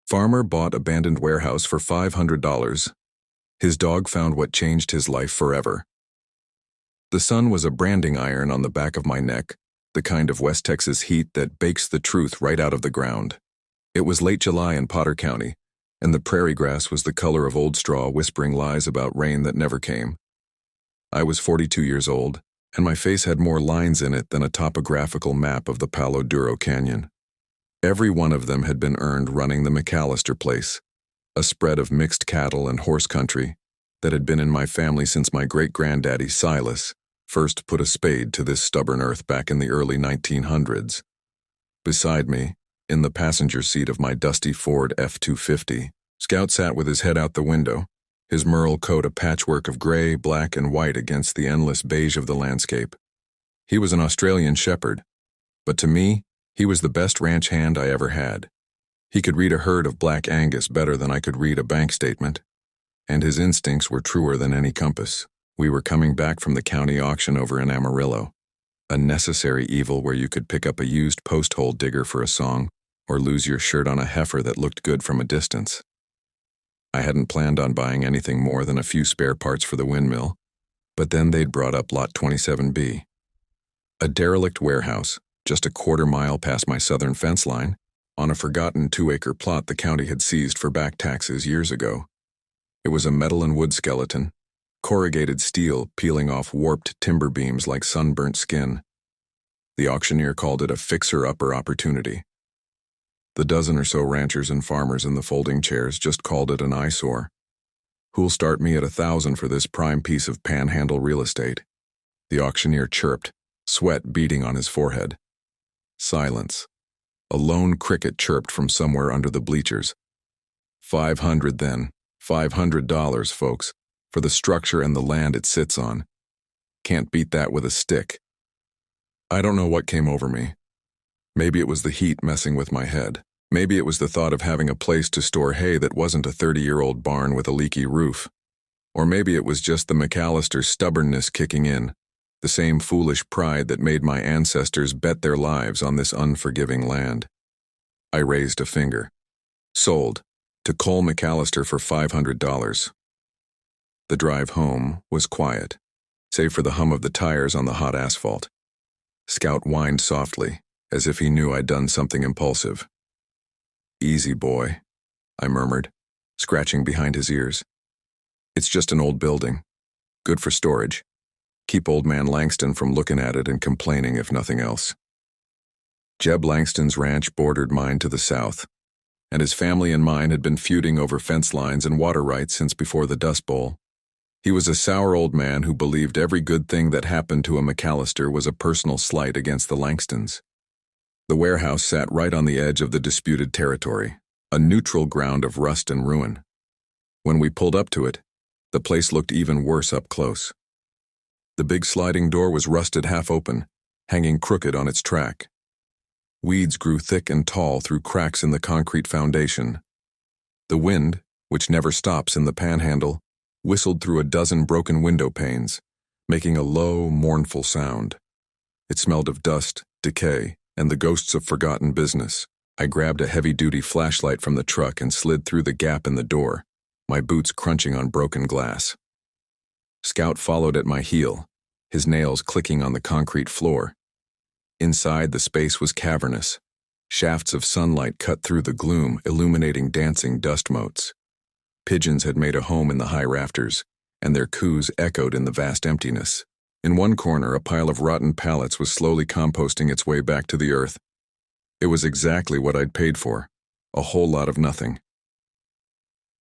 Farmer bought abandoned warehouse for $500. His dog found what changed his life forever. The sun was a branding iron on the back of my neck, the kind of West Texas heat that bakes the truth right out of the ground. It was late July in Potter County, and the prairie grass was the color of old straw whispering lies about rain that never came. I was 42 years old, and my face had more lines in it than a topographical map of the Palo Duro Canyon. Every one of them had been earned running the McAllister place, a spread of mixed cattle and horse country that had been in my family since my great-granddaddy Silas first put a spade to this stubborn earth back in the early 1900s. Beside me, in the passenger seat of my dusty Ford F-250, Scout sat with his head out the window, his merle coat a patchwork of gray, black, and white against the endless beige of the landscape. He was an Australian shepherd, but to me, he was the best ranch hand I ever had. He could read a herd of black Angus better than I could read a bank statement, and his instincts were truer than any compass. We were coming back from the county auction over in Amarillo, a necessary evil where you could pick up a used post-hole digger for a song or lose your shirt on a heifer that looked good from a distance. I hadn't planned on buying anything more than a few spare parts for the windmill, but then they'd brought up Lot 27B, a derelict warehouse just a quarter-mile past my southern fence line, on a forgotten 2-acre plot the county had seized for back taxes years ago. It was a metal and wood skeleton, corrugated steel peeling off warped timber beams like sunburnt skin. The auctioneer called it a fixer-upper opportunity. The dozen or so ranchers and farmers in the folding chairs just called it an eyesore. Who'll start me at $1,000 for this prime piece of panhandle real estate? The auctioneer chirped, sweat beading on his forehead. Silence. A lone cricket chirped from somewhere under the bleachers. $500 then. $500, folks, for the structure and the land it sits on. Can't beat that with a stick. I don't know what came over me. Maybe it was the heat messing with my head. Maybe it was the thought of having a place to store hay that wasn't a 30-year-old barn with a leaky roof. Or maybe it was just the McAllister stubbornness kicking in, the same foolish pride that made my ancestors bet their lives on this unforgiving land. I raised a finger. Sold, to Cole McAllister for $500. The drive home was quiet, save for the hum of the tires on the hot asphalt. Scout whined softly, as if he knew I'd done something impulsive. "Easy, boy," I murmured, scratching behind his ears. "It's just an old building. Good for storage. Keep old man Langston from looking at it and complaining if nothing else." Jeb Langston's ranch bordered mine to the south, and his family and mine had been feuding over fence lines and water rights since before the Dust Bowl. He was a sour old man who believed every good thing that happened to a McAllister was a personal slight against the Langstons. The warehouse sat right on the edge of the disputed territory, a neutral ground of rust and ruin. When we pulled up to it, the place looked even worse up close. The big sliding door was rusted half open, hanging crooked on its track. Weeds grew thick and tall through cracks in the concrete foundation. The wind, which never stops in the panhandle, whistled through a dozen broken window panes, making a low, mournful sound. It smelled of dust, decay, and the ghosts of forgotten business. I grabbed a heavy-duty flashlight from the truck and slid through the gap in the door, my boots crunching on broken glass. Scout followed at my heel, his nails clicking on the concrete floor. Inside, the space was cavernous. Shafts of sunlight cut through the gloom, illuminating dancing dust motes. Pigeons had made a home in the high rafters, and their coos echoed in the vast emptiness. In one corner, a pile of rotten pallets was slowly composting its way back to the earth. It was exactly what I'd paid for, a whole lot of nothing.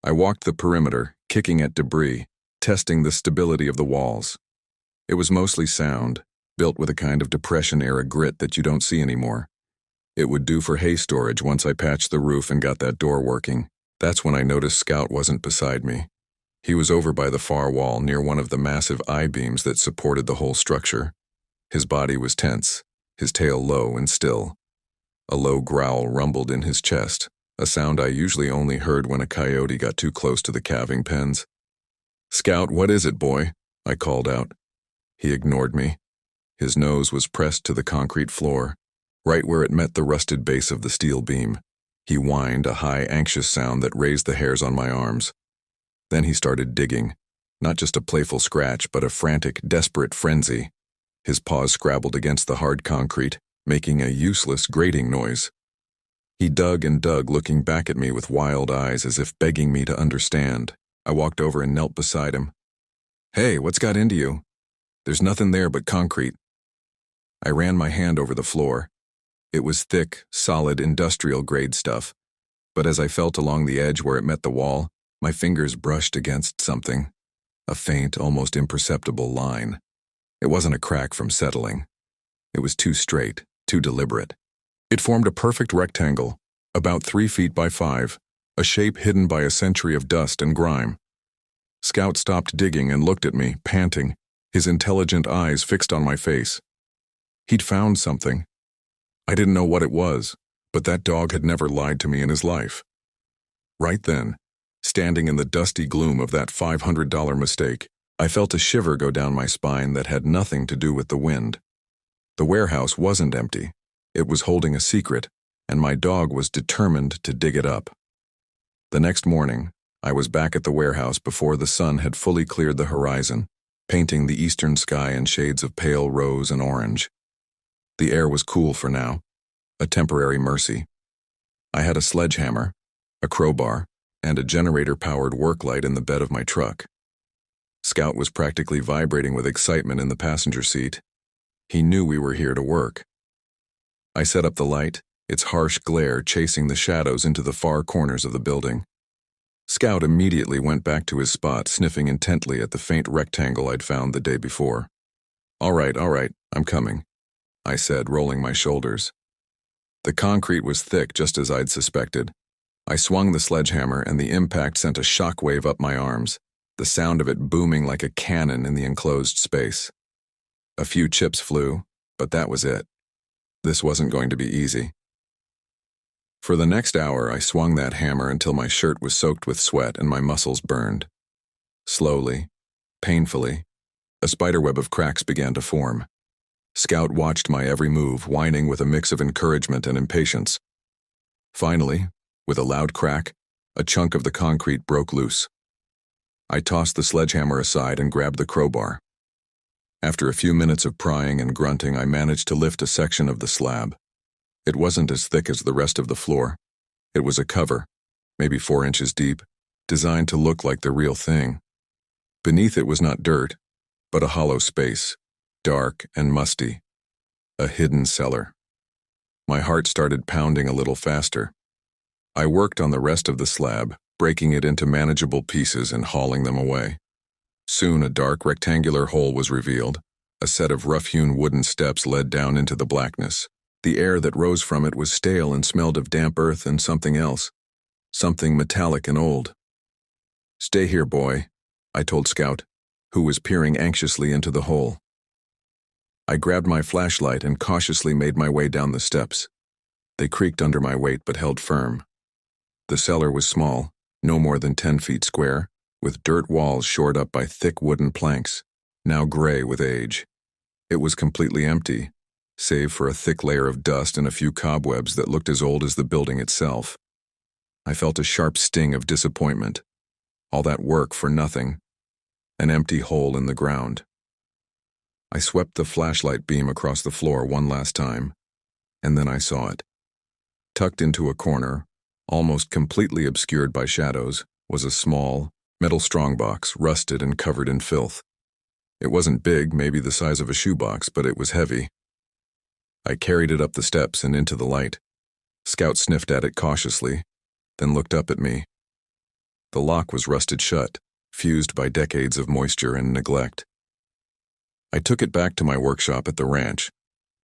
I walked the perimeter, kicking at debris, testing the stability of the walls. It was mostly sound, built with a kind of Depression-era grit that you don't see anymore. It would do for hay storage once I patched the roof and got that door working. That's when I noticed Scout wasn't beside me. He was over by the far wall near one of the massive I-beams that supported the whole structure. His body was tense, his tail low and still. A low growl rumbled in his chest, a sound I usually only heard when a coyote got too close to the calving pens. "Scout, what is it, boy?" I called out. He ignored me. His nose was pressed to the concrete floor, right where it met the rusted base of the steel beam. He whined, a high, anxious sound that raised the hairs on my arms. Then he started digging, not just a playful scratch, but a frantic, desperate frenzy. His paws scrabbled against the hard concrete, making a useless, grating noise. He dug and dug, looking back at me with wild eyes as if begging me to understand. I walked over and knelt beside him. "Hey, what's got into you? There's nothing there but concrete." I ran my hand over the floor. It was thick, solid, industrial-grade stuff, but as I felt along the edge where it met the wall, my fingers brushed against something, a faint, almost imperceptible line. It wasn't a crack from settling. It was too straight, too deliberate. It formed a perfect rectangle, about 3 feet by 5, a shape hidden by a century of dust and grime. Scout stopped digging and looked at me, panting, his intelligent eyes fixed on my face. He'd found something. I didn't know what it was, but that dog had never lied to me in his life. Right then, standing in the dusty gloom of that $500 mistake, I felt a shiver go down my spine that had nothing to do with the wind. The warehouse wasn't empty. It was holding a secret, and my dog was determined to dig it up. The next morning, I was back at the warehouse before the sun had fully cleared the horizon, painting the eastern sky in shades of pale rose and orange. The air was cool for now, a temporary mercy. I had a sledgehammer, a crowbar, and a generator-powered work light in the bed of my truck. Scout was practically vibrating with excitement in the passenger seat. He knew we were here to work. I set up the light, its harsh glare chasing the shadows into the far corners of the building. Scout immediately went back to his spot, sniffing intently at the faint rectangle I'd found the day before. All right, I'm coming," I said, rolling my shoulders. The concrete was thick, just as I'd suspected. I swung the sledgehammer, and the impact sent a shockwave up my arms, the sound of it booming like a cannon in the enclosed space. A few chips flew, but that was it. This wasn't going to be easy. For the next hour, I swung that hammer until my shirt was soaked with sweat and my muscles burned. Slowly, painfully, a spiderweb of cracks began to form. Scout watched my every move, whining with a mix of encouragement and impatience. Finally, with a loud crack, a chunk of the concrete broke loose. I tossed the sledgehammer aside and grabbed the crowbar. After a few minutes of prying and grunting, I managed to lift a section of the slab. It wasn't as thick as the rest of the floor. It was a cover, maybe 4 inches deep, designed to look like the real thing. Beneath it was not dirt, but a hollow space, dark and musty. A hidden cellar. My heart started pounding a little faster. I worked on the rest of the slab, breaking it into manageable pieces and hauling them away. Soon a dark rectangular hole was revealed. A set of rough-hewn wooden steps led down into the blackness. The air that rose from it was stale and smelled of damp earth and something else. Something metallic and old. "Stay here, boy," I told Scout, who was peering anxiously into the hole. I grabbed my flashlight and cautiously made my way down the steps. They creaked under my weight but held firm. The cellar was small, no more than 10 feet square, with dirt walls shored up by thick wooden planks, now gray with age. It was completely empty, save for a thick layer of dust and a few cobwebs that looked as old as the building itself. I felt a sharp sting of disappointment. All that work for nothing. An empty hole in the ground. I swept the flashlight beam across the floor one last time, and then I saw it. Tucked into a corner, almost completely obscured by shadows, was a small, metal strongbox, rusted and covered in filth. It wasn't big, maybe the size of a shoebox, but it was heavy. I carried it up the steps and into the light. Scout sniffed at it cautiously, then looked up at me. The lock was rusted shut, fused by decades of moisture and neglect. I took it back to my workshop at the ranch,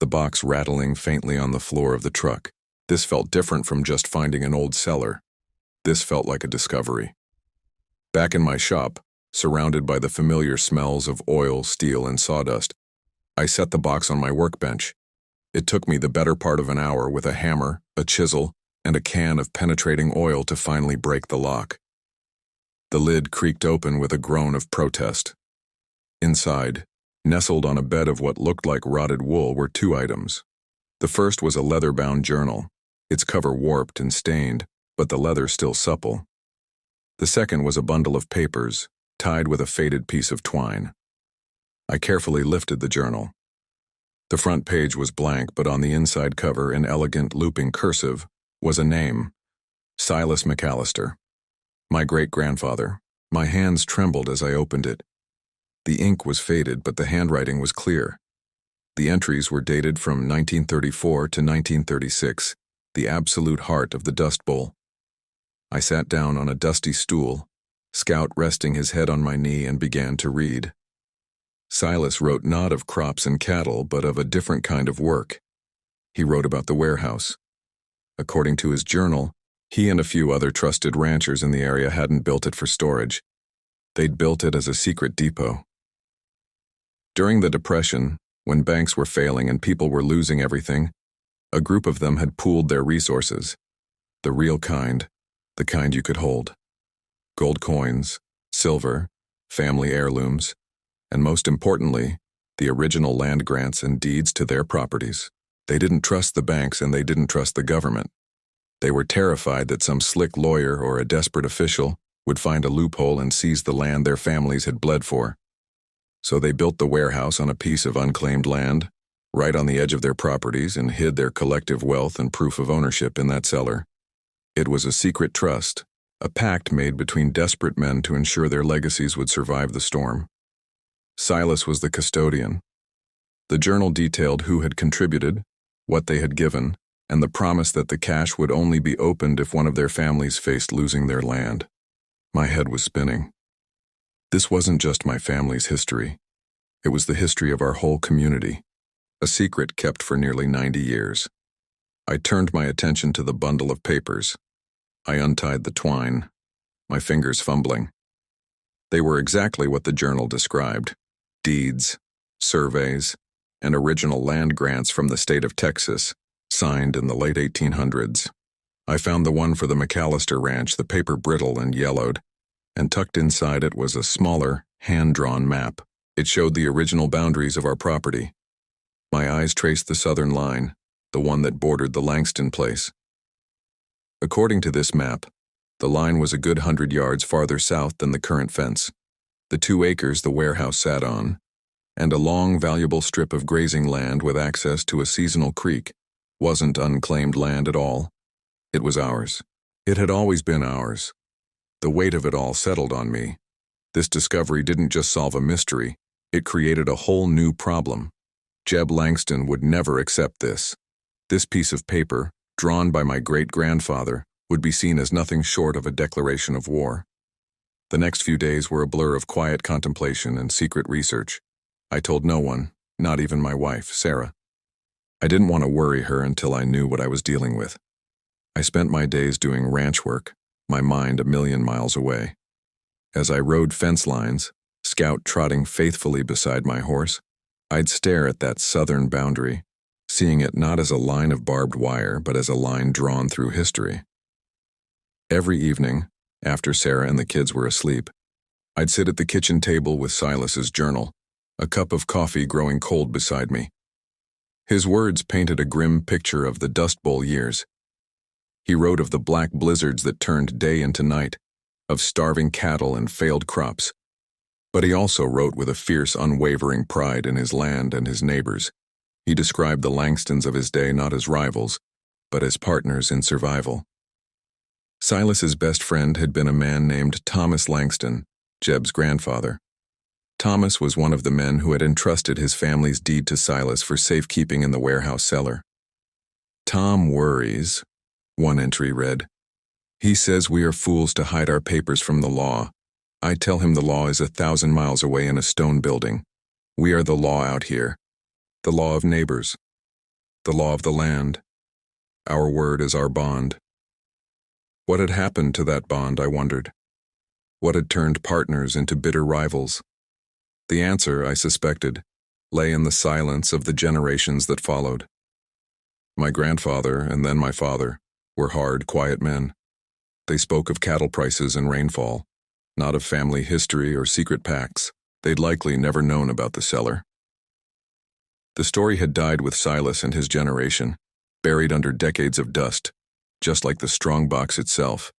the box rattling faintly on the floor of the truck. This felt different from just finding an old cellar. This felt like a discovery. Back in my shop, surrounded by the familiar smells of oil, steel, and sawdust, I set the box on my workbench. It took me the better part of an hour with a hammer, a chisel, and a can of penetrating oil to finally break the lock. The lid creaked open with a groan of protest. Inside, nestled on a bed of what looked like rotted wool, were 2 items. The first was a leather-bound journal, its cover warped and stained, but the leather still supple. The second was a bundle of papers, tied with a faded piece of twine. I carefully lifted the journal. The front page was blank, but on the inside cover, in elegant looping cursive, was a name: Silas McAllister. My great-grandfather. My hands trembled as I opened it. The ink was faded, but the handwriting was clear. The entries were dated from 1934 to 1936, the absolute heart of the Dust Bowl. I sat down on a dusty stool, Scout resting his head on my knee, and began to read. Silas wrote not of crops and cattle, but of a different kind of work. He wrote about the warehouse. According to his journal, he and a few other trusted ranchers in the area hadn't built it for storage. They'd built it as a secret depot. During the Depression, when banks were failing and people were losing everything, a group of them had pooled their resources. The real kind, the kind you could hold. Gold coins, silver, family heirlooms, and most importantly, the original land grants and deeds to their properties. They didn't trust the banks and they didn't trust the government. They were terrified that some slick lawyer or a desperate official would find a loophole and seize the land their families had bled for. So they built the warehouse on a piece of unclaimed land, right on the edge of their properties, and hid their collective wealth and proof of ownership in that cellar. It was a secret trust, a pact made between desperate men to ensure their legacies would survive the storm. Silas was the custodian. The journal detailed who had contributed, what they had given, and the promise that the cash would only be opened if one of their families faced losing their land. My head was spinning. This wasn't just my family's history. It was the history of our whole community, a secret kept for nearly 90 years. I turned my attention to the bundle of papers. I untied the twine, my fingers fumbling. They were exactly what the journal described: deeds, surveys, and original land grants from the state of Texas, signed in the late 1800s. I found the one for the McAllister Ranch, the paper brittle and yellowed, and tucked inside it was a smaller, hand-drawn map. It showed the original boundaries of our property. My eyes traced the southern line, the one that bordered the Langston place. According to this map, the line was a good 100 yards farther south than the current fence, the 2 acres the warehouse sat on, and a long, valuable strip of grazing land with access to a seasonal creek wasn't unclaimed land at all. It was ours. It had always been ours. The weight of it all settled on me. This discovery didn't just solve a mystery, it created a whole new problem. Jeb Langston would never accept this. This piece of paper, drawn by my great-grandfather, would be seen as nothing short of a declaration of war. The next few days were a blur of quiet contemplation and secret research. I told no one, not even my wife, Sarah. I didn't want to worry her until I knew what I was dealing with. I spent my days doing ranch work, my mind a million miles away. As I rode fence lines, Scout trotting faithfully beside my horse, I'd stare at that southern boundary, seeing it not as a line of barbed wire, but as a line drawn through history. Every evening, after Sarah and the kids were asleep, I'd sit at the kitchen table with Silas's journal, a cup of coffee growing cold beside me. His words painted a grim picture of the Dust Bowl years. He wrote of the black blizzards that turned day into night, of starving cattle and failed crops. But he also wrote with a fierce, unwavering pride in his land and his neighbors. He described the Langstons of his day not as rivals, but as partners in survival. Silas's best friend had been a man named Thomas Langston, Jeb's grandfather. Thomas was one of the men who had entrusted his family's deed to Silas for safekeeping in the warehouse cellar. "Tom worries," one entry read. "He says we are fools to hide our papers from the law. I tell him the law is 1,000 miles away in a stone building. We are the law out here. The law of neighbors. The law of the land. Our word is our bond." What had happened to that bond, I wondered? What had turned partners into bitter rivals? The answer, I suspected, lay in the silence of the generations that followed. My grandfather, and then my father, were hard, quiet men. They spoke of cattle prices and rainfall, not of family history or secret pacts. They'd likely never known about the cellar. The story had died with Silas and his generation, buried under decades of dust, just like the strongbox itself.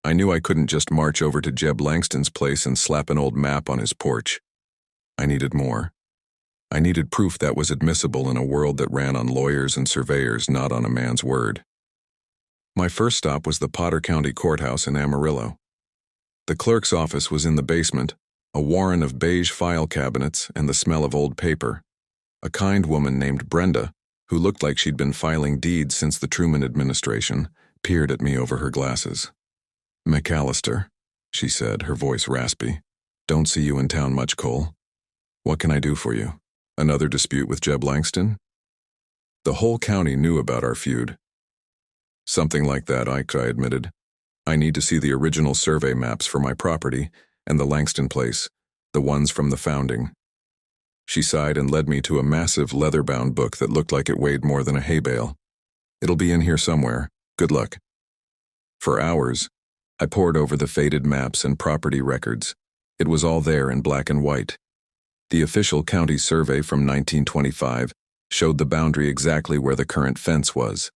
I knew I couldn't just march over to Jeb Langston's place and slap an old map on his porch. I needed more. I needed proof that was admissible in a world that ran on lawyers and surveyors, not on a man's word. My first stop was the Potter County Courthouse in Amarillo. The clerk's office was in the basement, a warren of beige file cabinets and the smell of old paper. A kind woman named Brenda, who looked like she'd been filing deeds since the Truman administration, peered at me over her glasses. "McAllister," she said, her voice raspy. "Don't see you in town much, Cole. What can I do for you? Another dispute with Jeb Langston?" The whole county knew about our feud. "Something like that," I admitted. "I need to see the original survey maps for my property and the Langston place, the ones from the founding." She sighed and led me to a massive leather-bound book that looked like it weighed more than a hay bale. "It'll be in here somewhere. Good luck." For hours, I pored over the faded maps and property records. It was all there in black and white. The official county survey from 1925 showed the boundary exactly where the current fence was.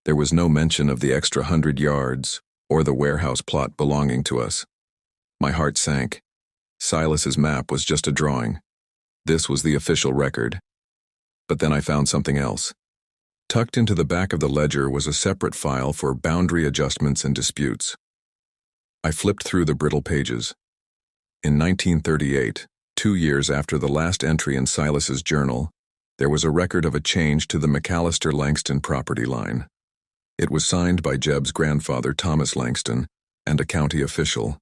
There was no mention of the extra 100 yards or the warehouse plot belonging to us. My heart sank. Silas's map was just a drawing. This was the official record. But then I found something else. Tucked into the back of the ledger was a separate file for boundary adjustments and disputes. I flipped through the brittle pages. In 1938, 2 years after the last entry in Silas's journal, there was a record of a change to the McAllister-Langston property line. It was signed by Jeb's grandfather, Thomas Langston, and a county official.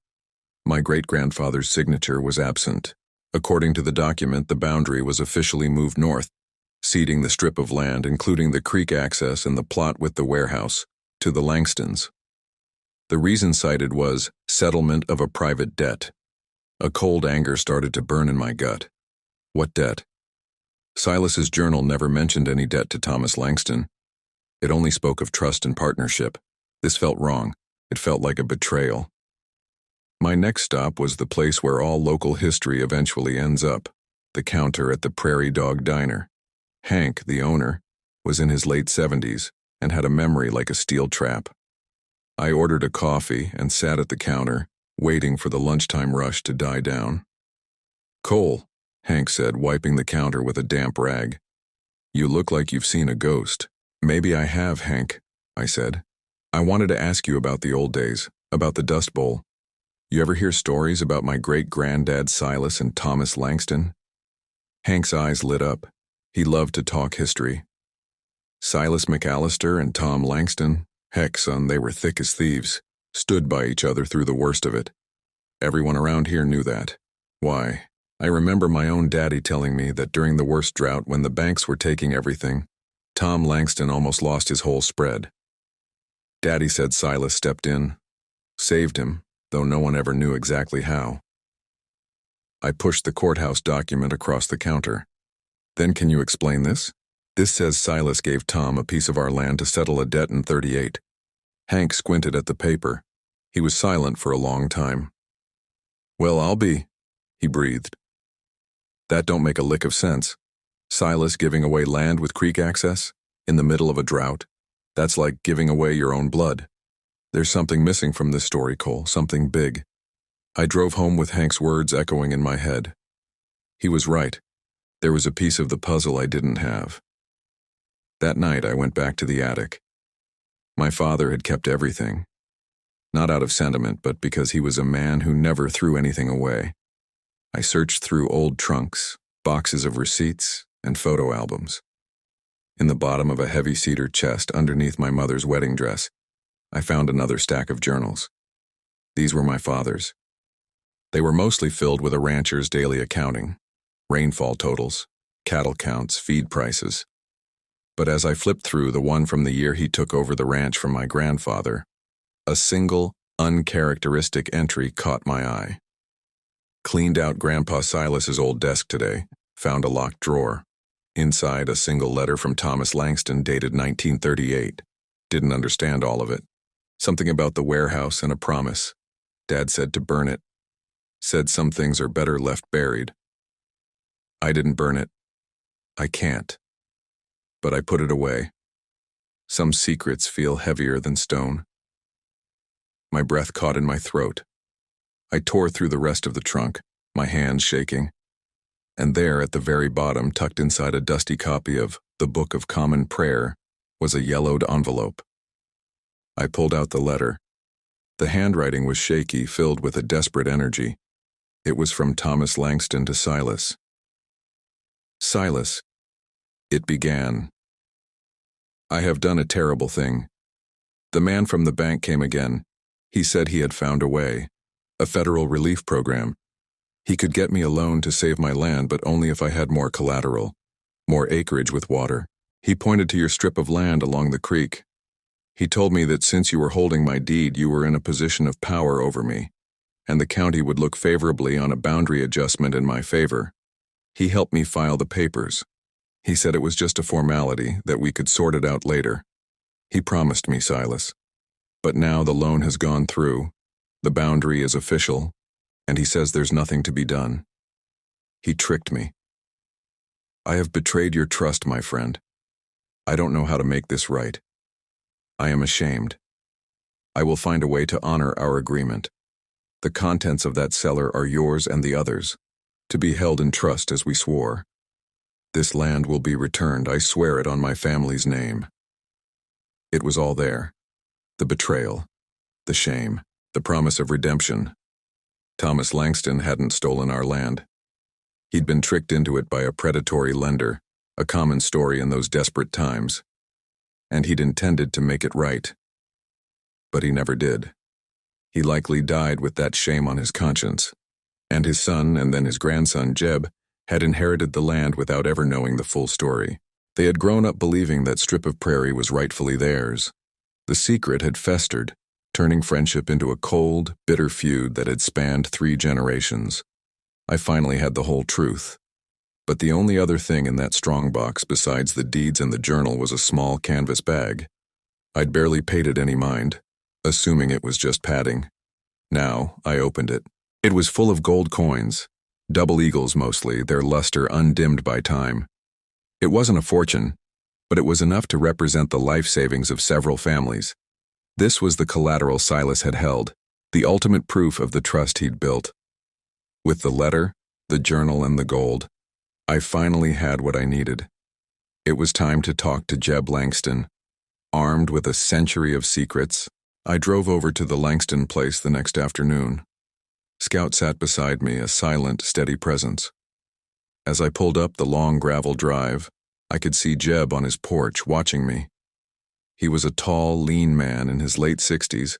My great-grandfather's signature was absent. According to the document, the boundary was officially moved north, ceding the strip of land, including the creek access and the plot with the warehouse, to the Langstons. The reason cited was settlement of a private debt. A cold anger started to burn in my gut. What debt? Silas's journal never mentioned any debt to Thomas Langston. It only spoke of trust and partnership. This felt wrong. It felt like a betrayal. My next stop was the place where all local history eventually ends up, the counter at the Prairie Dog Diner. Hank, the owner, was in his late 70s and had a memory like a steel trap. I ordered a coffee and sat at the counter, waiting for the lunchtime rush to die down. "Cole," Hank said, wiping the counter with a damp rag. "You look like you've seen a ghost." "Maybe I have, Hank," I said. "I wanted to ask you about the old days, about the Dust Bowl. You ever hear stories about my great-granddad Silas and Thomas Langston?" Hank's eyes lit up. He loved to talk history. "Silas McAllister and Tom Langston? Heck, son, they were thick as thieves, stood by each other through the worst of it. Everyone around here knew that. Why, I remember my own daddy telling me that during the worst drought, when the banks were taking everything, Tom Langston almost lost his whole spread. Daddy said Silas stepped in, saved him, though no one ever knew exactly how." I pushed the courthouse document across the counter. "Then can you explain this? This says Silas gave Tom a piece of our land to settle a debt in 38. Hank squinted at the paper. He was silent for a long time. "Well, I'll be," he breathed. "That don't make a lick of sense. Silas giving away land with creek access? In the middle of a drought? That's like giving away your own blood. There's something missing from this story, Cole, something big." I drove home with Hank's words echoing in my head. He was right. There was a piece of the puzzle I didn't have. That night, I went back to the attic. My father had kept everything. Not out of sentiment, but because he was a man who never threw anything away. I searched through old trunks, boxes of receipts, and photo albums. In the bottom of a heavy cedar chest underneath my mother's wedding dress, I found another stack of journals. These were my father's. They were mostly filled with a rancher's daily accounting, rainfall totals, cattle counts, feed prices. But as I flipped through the one from the year he took over the ranch from my grandfather, a single, uncharacteristic entry caught my eye. Cleaned out Grandpa Silas's old desk today, found a locked drawer. Inside, a single letter from Thomas Langston dated 1938. Didn't understand all of it. Something about the warehouse and a promise. Dad said to burn it. Said some things are better left buried. I didn't burn it. I can't. But I put it away. Some secrets feel heavier than stone. My breath caught in my throat. I tore through the rest of the trunk, my hands shaking. And there, at the very bottom, tucked inside a dusty copy of The Book of Common Prayer, was a yellowed envelope. I pulled out the letter. The handwriting was shaky, filled with a desperate energy. It was from Thomas Langston to Silas. Silas, it began. I have done a terrible thing. The man from the bank came again. He said he had found a way, a federal relief program. He could get me a loan to save my land, but only if I had more collateral, more acreage with water. He pointed to your strip of land along the creek. He told me that since you were holding my deed, you were in a position of power over me, and the county would look favorably on a boundary adjustment in my favor. He helped me file the papers. He said it was just a formality, that we could sort it out later. He promised me, Silas. But now the loan has gone through, the boundary is official, and he says there's nothing to be done. He tricked me. I have betrayed your trust, my friend. I don't know how to make this right. I am ashamed. I will find a way to honor our agreement. The contents of that cellar are yours and the others, to be held in trust as we swore. This land will be returned, I swear it on my family's name. It was all there. The betrayal, the shame, the promise of redemption. Thomas Langston hadn't stolen our land. He'd been tricked into it by a predatory lender, a common story in those desperate times. And he'd intended to make it right. But he never did. He likely died with that shame on his conscience. And his son, and then his grandson, Jeb, had inherited the land without ever knowing the full story. They had grown up believing that strip of prairie was rightfully theirs. The secret had festered, turning friendship into a cold, bitter feud that had spanned 3 generations. I finally had the whole truth. But the only other thing in that strongbox besides the deeds and the journal was a small canvas bag. I'd barely paid it any mind, assuming it was just padding. Now, I opened it. It was full of gold coins, double eagles mostly, their luster undimmed by time. It wasn't a fortune, but it was enough to represent the life savings of several families. This was the collateral Silas had held, the ultimate proof of the trust he'd built. With the letter, the journal, and the gold, I finally had what I needed. It was time to talk to Jeb Langston. Armed with a century of secrets, I drove over to the Langston place the next afternoon. Scout sat beside me, a silent, steady presence. As I pulled up the long gravel drive, I could see Jeb on his porch watching me. He was a tall, lean man in his late 60s,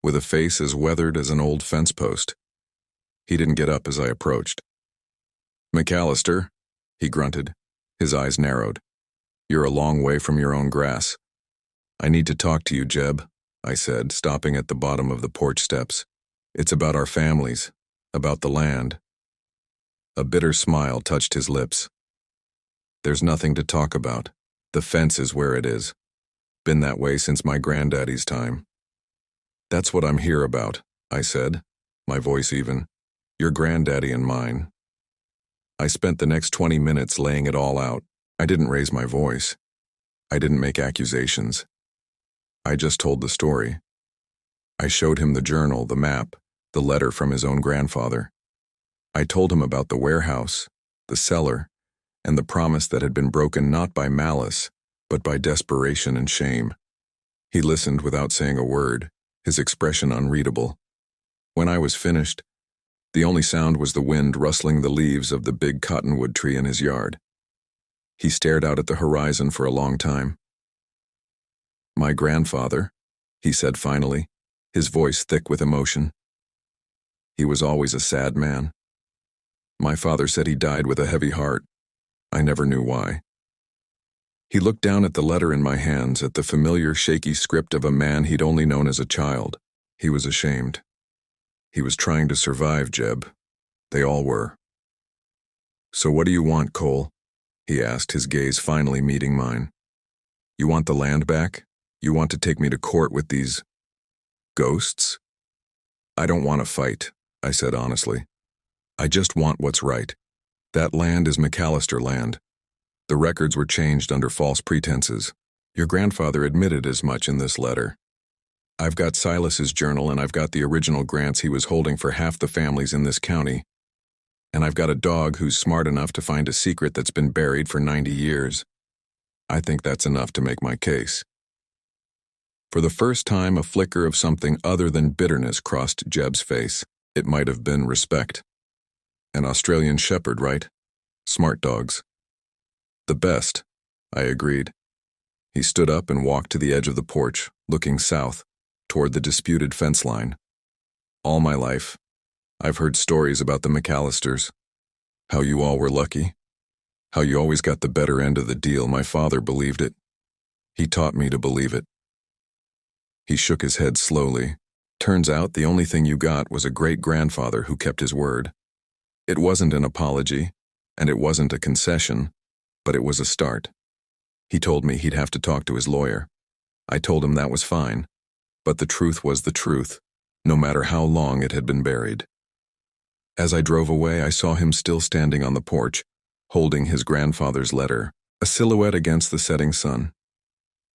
with a face as weathered as an old fence post. He didn't get up as I approached. "McAllister," he grunted, his eyes narrowed. "You're a long way from your own grass." "I need to talk to you, Jeb," I said, stopping at the bottom of the porch steps. "It's about our families, about the land." A bitter smile touched his lips. "There's nothing to talk about. The fence is where it is. Been that way since my granddaddy's time." "That's what I'm here about," I said, my voice even. "Your granddaddy and mine." I spent the next 20 minutes laying it all out. I didn't raise my voice. I didn't make accusations. I just told the story. I showed him the journal, the map, the letter from his own grandfather. I told him about the warehouse, the cellar, and the promise that had been broken not by malice, but by desperation and shame. He listened without saying a word, his expression unreadable. When I was finished, the only sound was the wind rustling the leaves of the big cottonwood tree in his yard. He stared out at the horizon for a long time. "My grandfather," he said finally, his voice thick with emotion. "He was always a sad man. My father said he died with a heavy heart. I never knew why." He looked down at the letter in my hands, at the familiar shaky script of a man he'd only known as a child. He was ashamed. He was trying to survive, Jeb. They all were. "So what do you want, Cole?" he asked, his gaze finally meeting mine. "You want the land back? You want to take me to court with these ghosts?" "I don't want to fight," I said honestly. "I just want what's right. That land is McAllister land. The records were changed under false pretenses. Your grandfather admitted as much in this letter. I've got Silas's journal and I've got the original grants he was holding for half the families in this county. And I've got a dog who's smart enough to find a secret that's been buried for 90 years. I think that's enough to make my case. For the first time, a flicker of something other than bitterness crossed Jeb's face. It might have been respect. An Australian shepherd, right? Smart dogs. The best, I agreed. He stood up and walked to the edge of the porch, looking south, toward the disputed fence line. All my life, I've heard stories about the McAllisters. How you all were lucky. How you always got the better end of the deal. My father believed it. He taught me to believe it. He shook his head slowly. Turns out the only thing you got was a great-grandfather who kept his word. It wasn't an apology, and it wasn't a concession, but it was a start. He told me he'd have to talk to his lawyer. I told him that was fine, but the truth was the truth, no matter how long it had been buried. As I drove away, I saw him still standing on the porch, holding his grandfather's letter, a silhouette against the setting sun.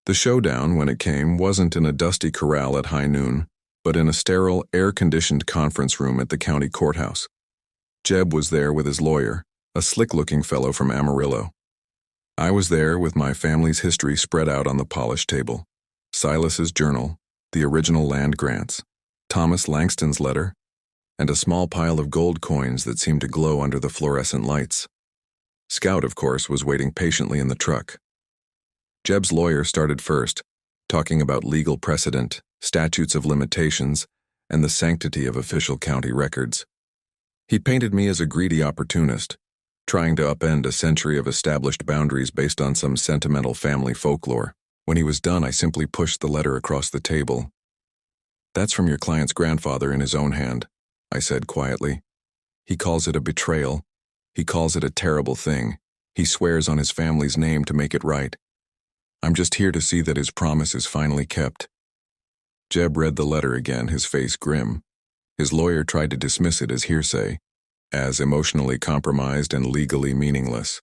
The showdown, when it came, wasn't in a dusty corral at high noon, but in a sterile, air-conditioned conference room at the county courthouse. Jeb was there with his lawyer, a slick-looking fellow from Amarillo. I was there with my family's history spread out on the polished table. Silas's journal, the original land grants, Thomas Langston's letter, and a small pile of gold coins that seemed to glow under the fluorescent lights. Scout, of course, was waiting patiently in the truck. Jeb's lawyer started first, talking about legal precedent, statutes of limitations, and the sanctity of official county records. He painted me as a greedy opportunist, trying to upend a century of established boundaries based on some sentimental family folklore. When he was done, I simply pushed the letter across the table. That's from your client's grandfather in his own hand, I said quietly. He calls it a betrayal. He calls it a terrible thing. He swears on his family's name to make it right. I'm just here to see that his promise is finally kept. Jeb read the letter again, his face grim. His lawyer tried to dismiss it as hearsay, as emotionally compromised and legally meaningless.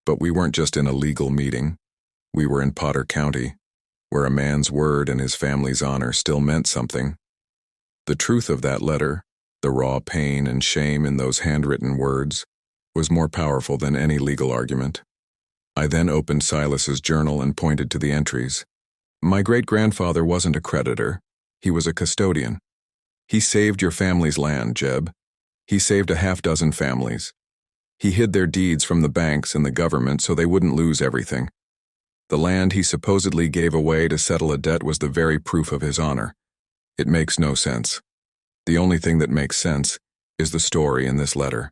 But we weren't just in a legal meeting. We were in Potter County, where a man's word and his family's honor still meant something. The truth of that letter, the raw pain and shame in those handwritten words, was more powerful than any legal argument. I then opened Silas's journal and pointed to the entries. My great-grandfather wasn't a creditor. He was a custodian. He saved your family's land, Jeb. He saved a half-dozen families. He hid their deeds from the banks and the government so they wouldn't lose everything. The land he supposedly gave away to settle a debt was the very proof of his honor. It makes no sense. The only thing that makes sense is the story in this letter.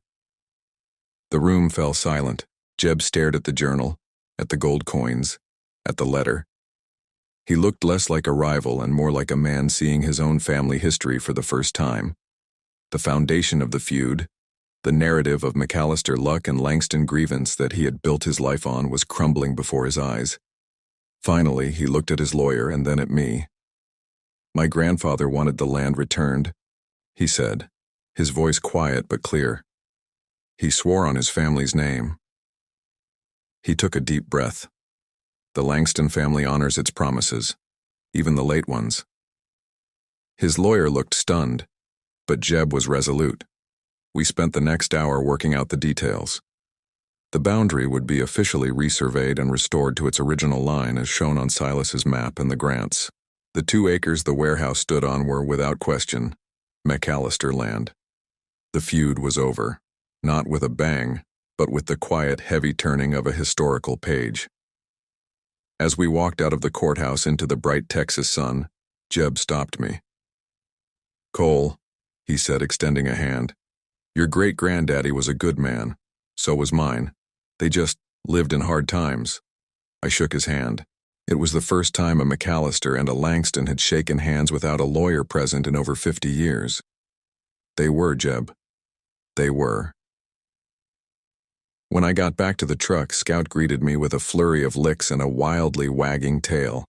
The room fell silent. Jeb stared at the journal, at the gold coins, at the letter. He looked less like a rival and more like a man seeing his own family history for the first time. The foundation of the feud, the narrative of McAllister luck and Langston grievance that he had built his life on, was crumbling before his eyes. Finally, he looked at his lawyer and then at me. My grandfather wanted the land returned, he said, his voice quiet but clear. He swore on his family's name. He took a deep breath. The Langston family honors its promises, even the late ones. His lawyer looked stunned, but Jeb was resolute. We spent the next hour working out the details. The boundary would be officially resurveyed and restored to its original line as shown on Silas's map and the grants. The 2 acres the warehouse stood on were, without question, McAllister land. The feud was over, not with a bang, but with the quiet, heavy turning of a historical page. As we walked out of the courthouse into the bright Texas sun, Jeb stopped me. Cole, he said, extending a hand, your great-granddaddy was a good man. So was mine. They just lived in hard times. I shook his hand. It was the first time a McAllister and a Langston had shaken hands without a lawyer present in over 50 years. They were, Jeb. They were. When I got back to the truck, Scout greeted me with a flurry of licks and a wildly wagging tail.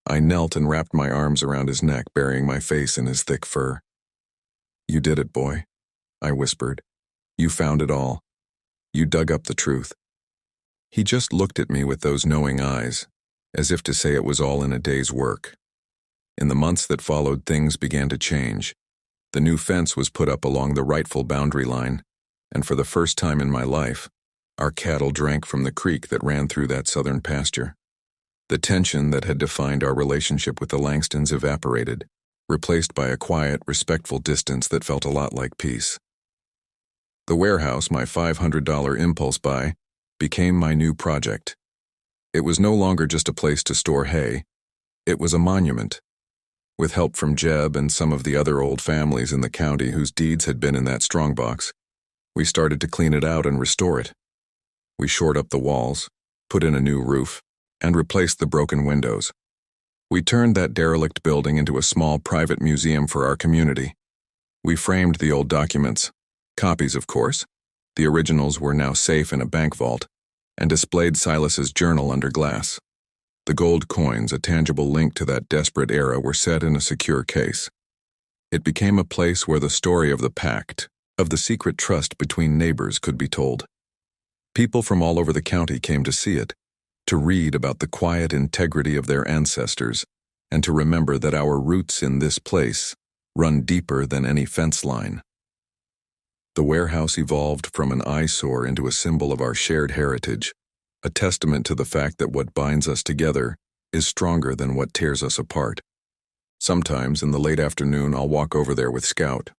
I knelt and wrapped my arms around his neck, burying my face in his thick fur. You did it, boy, I whispered. You found it all. You dug up the truth. He just looked at me with those knowing eyes. as if to say it was all in a day's work. In the months that followed, things began to change. The new fence was put up along the rightful boundary line, and for the first time in my life, our cattle drank from the creek that ran through that southern pasture. The tension that had defined our relationship with the Langstons evaporated, replaced by a quiet, respectful distance that felt a lot like peace. The warehouse, my $500 impulse buy, became my new project. It was no longer just a place to store hay. It was a monument. With help from Jeb and some of the other old families in the county whose deeds had been in that strongbox, we started to clean it out and restore it. We shored up the walls, put in a new roof, and replaced the broken windows. We turned that derelict building into a small private museum for our community. We framed the old documents, copies of course. The originals were now safe in a bank vault, and displayed Silas's journal under glass. The gold coins, a tangible link to that desperate era, were set in a secure case. It became a place where the story of the pact, of the secret trust between neighbors, could be told. People from all over the county came to see it, to read about the quiet integrity of their ancestors, and to remember that our roots in this place run deeper than any fence line. The warehouse evolved from an eyesore into a symbol of our shared heritage, a testament to the fact that what binds us together is stronger than what tears us apart. Sometimes in the late afternoon, I'll walk over there with Scout.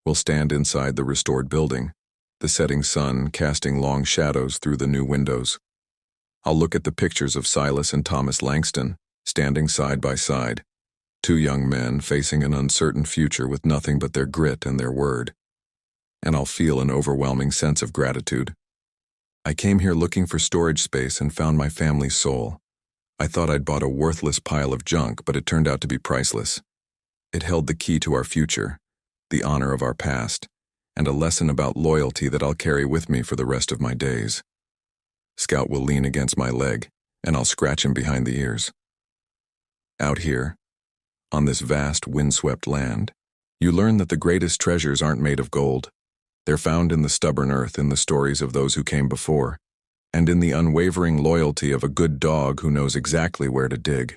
We'll stand inside the restored building, the setting sun casting long shadows through the new windows. I'll look at the pictures of Silas and Thomas Langston, standing side by side, two young men facing an uncertain future with nothing but their grit and their word. And I'll feel an overwhelming sense of gratitude. I came here looking for storage space and found my family's soul. I thought I'd bought a worthless pile of junk, but it turned out to be priceless. It held the key to our future, the honor of our past, and a lesson about loyalty that I'll carry with me for the rest of my days. Scout will lean against my leg, and I'll scratch him behind the ears. Out here, on this vast, windswept land, you learn that the greatest treasures aren't made of gold. They're found in the stubborn earth, in the stories of those who came before, and in the unwavering loyalty of a good dog who knows exactly where to dig.